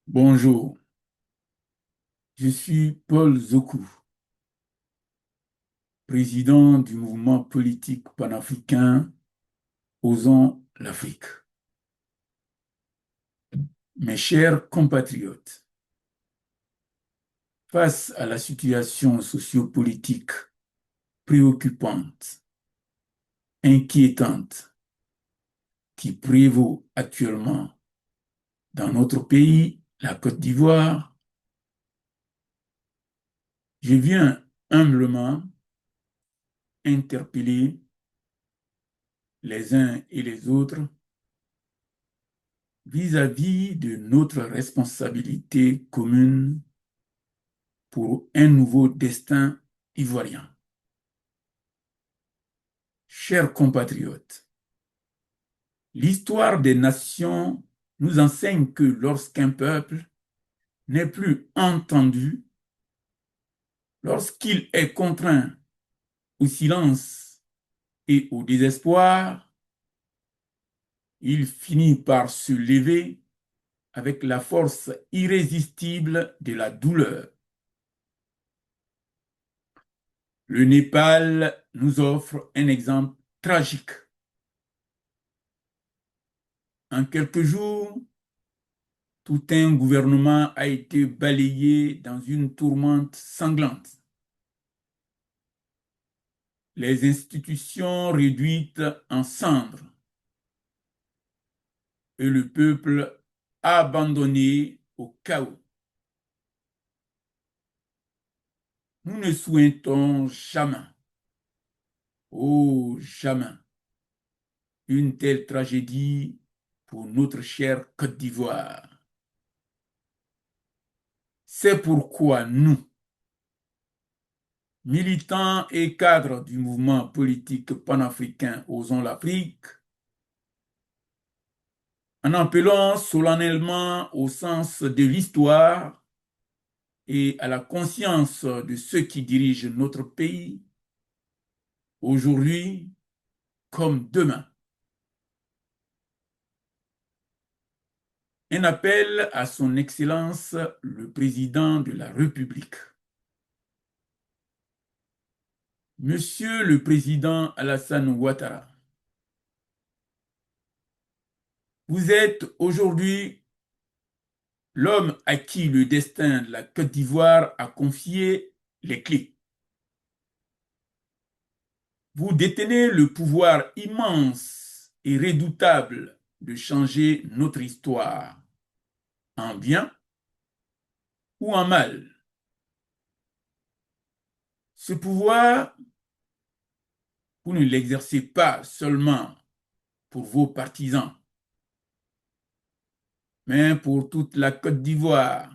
Bonjour, je suis Paul Zokou, président du mouvement politique panafricain Osons l'Afrique. Mes chers compatriotes, face à la situation sociopolitique préoccupante, inquiétante, qui prévaut actuellement dans notre pays, la Côte d'Ivoire, je viens humblement interpeller les uns et les autres vis-à-vis de notre responsabilité commune pour un nouveau destin ivoirien. Chers compatriotes, l'histoire des nations nous enseigne que lorsqu'un peuple n'est plus entendu, lorsqu'il est contraint au silence et au désespoir, il finit par se lever avec la force irrésistible de la douleur. Le Népal nous offre un exemple tragique. En quelques jours, tout un gouvernement a été balayé dans une tourmente sanglante. Les institutions réduites en cendres et le peuple abandonné au chaos. Nous ne souhaitons jamais, oh jamais, une telle tragédie pour notre chère Côte d'Ivoire. C'est pourquoi nous, militants et cadres du mouvement politique panafricain Osons l'Afrique, en appelant solennellement au sens de l'histoire et à la conscience de ceux qui dirigent notre pays, aujourd'hui comme demain. Un appel à son Excellence le Président de la République. Monsieur le Président Alassane Ouattara, vous êtes aujourd'hui l'homme à qui le destin de la Côte d'Ivoire a confié les clés. Vous détenez le pouvoir immense et redoutable de changer notre histoire en bien ou en mal. Ce pouvoir, vous ne l'exercez pas seulement pour vos partisans, mais pour toute la Côte d'Ivoire,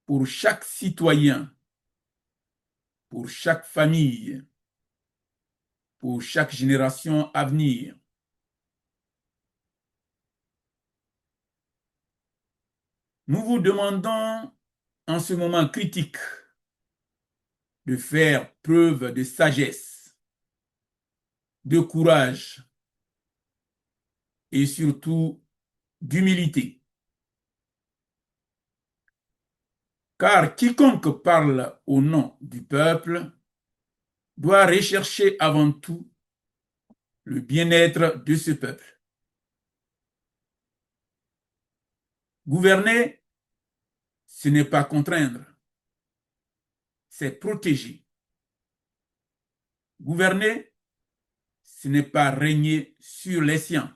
pour chaque citoyen, pour chaque famille, pour chaque génération à venir. Nous vous demandons en ce moment critique de faire preuve de sagesse, de courage et surtout d'humilité. Car quiconque parle au nom du peuple doit rechercher avant tout le bien-être de ce peuple. Gouverner, ce n'est pas contraindre, c'est protéger. Gouverner, ce n'est pas régner sur les siens,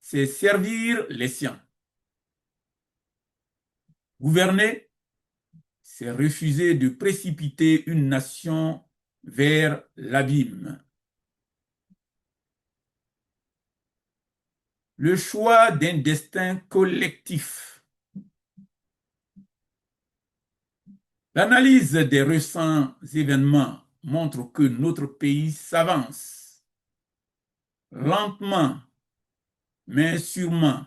c'est servir les siens. Gouverner, c'est refuser de précipiter une nation vers l'abîme. Le choix d'un destin collectif. L'analyse des récents événements montre que notre pays s'avance lentement, mais sûrement,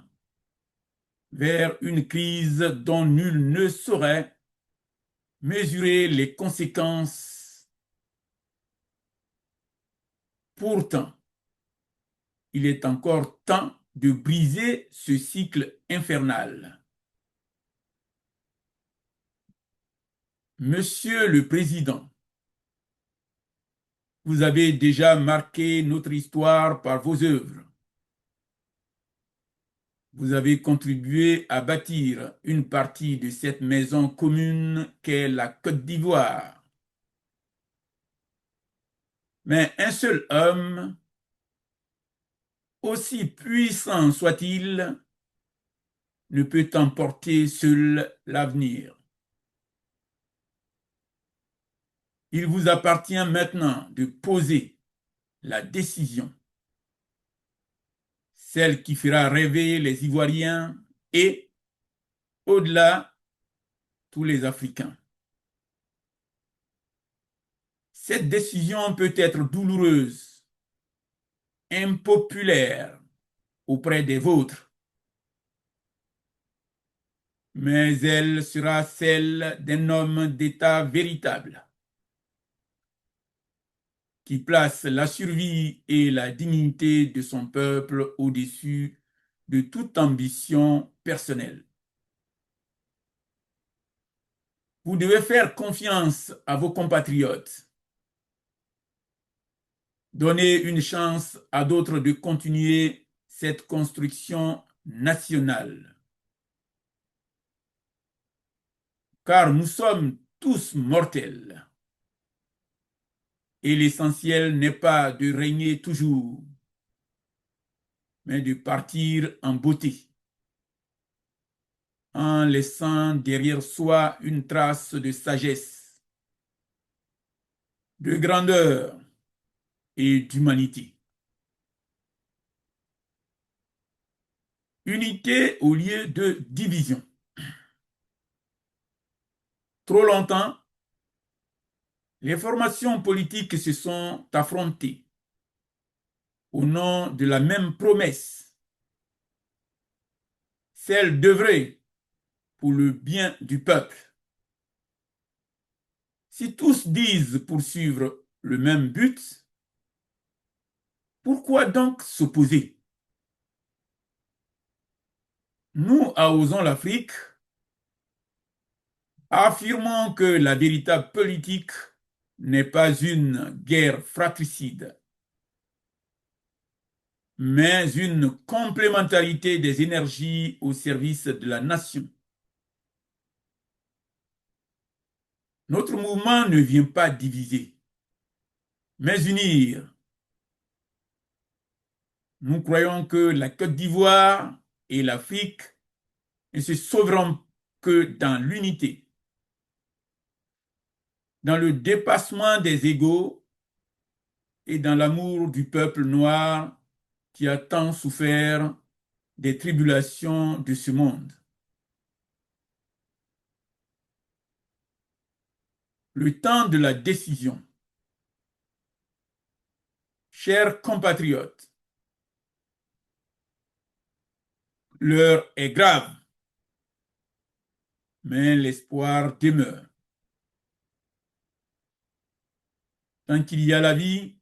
vers une crise dont nul ne saurait mesurer les conséquences. Pourtant, il est encore temps de briser ce cycle infernal. Monsieur le Président, vous avez déjà marqué notre histoire par vos œuvres. Vous avez contribué à bâtir une partie de cette maison commune qu'est la Côte d'Ivoire. Mais un seul homme, aussi puissant soit-il, ne peut emporter seul l'avenir. Il vous appartient maintenant de poser la décision, celle qui fera rêver les Ivoiriens et, au-delà, tous les Africains. Cette décision peut être douloureuse, impopulaire auprès des vôtres, mais elle sera celle d'un homme d'État véritable, qui place la survie et la dignité de son peuple au-dessus de toute ambition personnelle. Vous devez faire confiance à vos compatriotes. Donner une chance à d'autres de continuer cette construction nationale. Car nous sommes tous mortels. Et l'essentiel n'est pas de régner toujours, mais de partir en beauté, en laissant derrière soi une trace de sagesse, de grandeur et d'humanité. Unité au lieu de division. Trop longtemps, les formations politiques se sont affrontées au nom de la même promesse, celle d'œuvrer pour le bien du peuple. Si tous disent poursuivre le même but, pourquoi donc s'opposer? Nous, à Osons l'Afrique, affirmons que la véritable politique n'est pas une guerre fratricide, mais une complémentarité des énergies au service de la nation. Notre mouvement ne vient pas diviser, mais unir. Nous croyons que la Côte d'Ivoire et l'Afrique ne se sauveront que dans l'unité, dans le dépassement des égos et dans l'amour du peuple noir qui a tant souffert des tribulations de ce monde. Le temps de la décision. Chers compatriotes, l'heure est grave, mais l'espoir demeure. Tant qu'il y a la vie,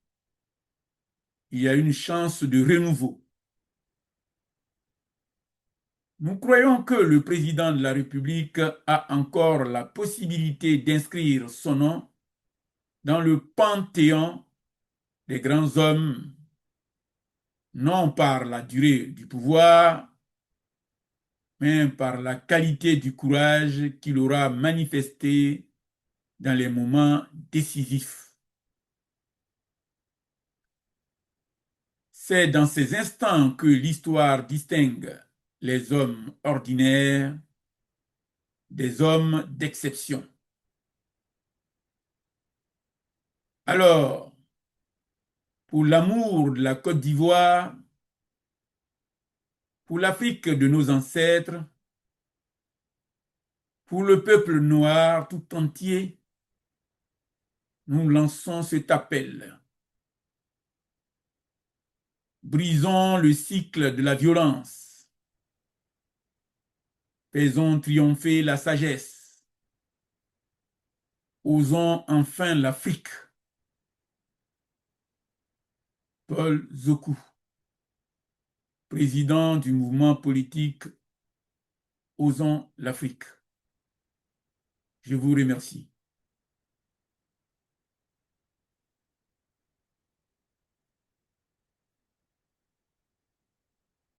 il y a une chance de renouveau. Nous croyons que le président de la République a encore la possibilité d'inscrire son nom dans le panthéon des grands hommes, non par la durée du pouvoir, mais par la qualité du courage qu'il aura manifesté dans les moments décisifs. C'est dans ces instants que l'histoire distingue les hommes ordinaires des hommes d'exception. Alors, pour l'amour de la Côte d'Ivoire, pour l'Afrique de nos ancêtres, pour le peuple noir tout entier, nous lançons cet appel. Brisons le cycle de la violence. Faisons triompher la sagesse. Osons enfin l'Afrique. Paul Zoku. président du mouvement politique Osons l'Afrique. Je vous remercie.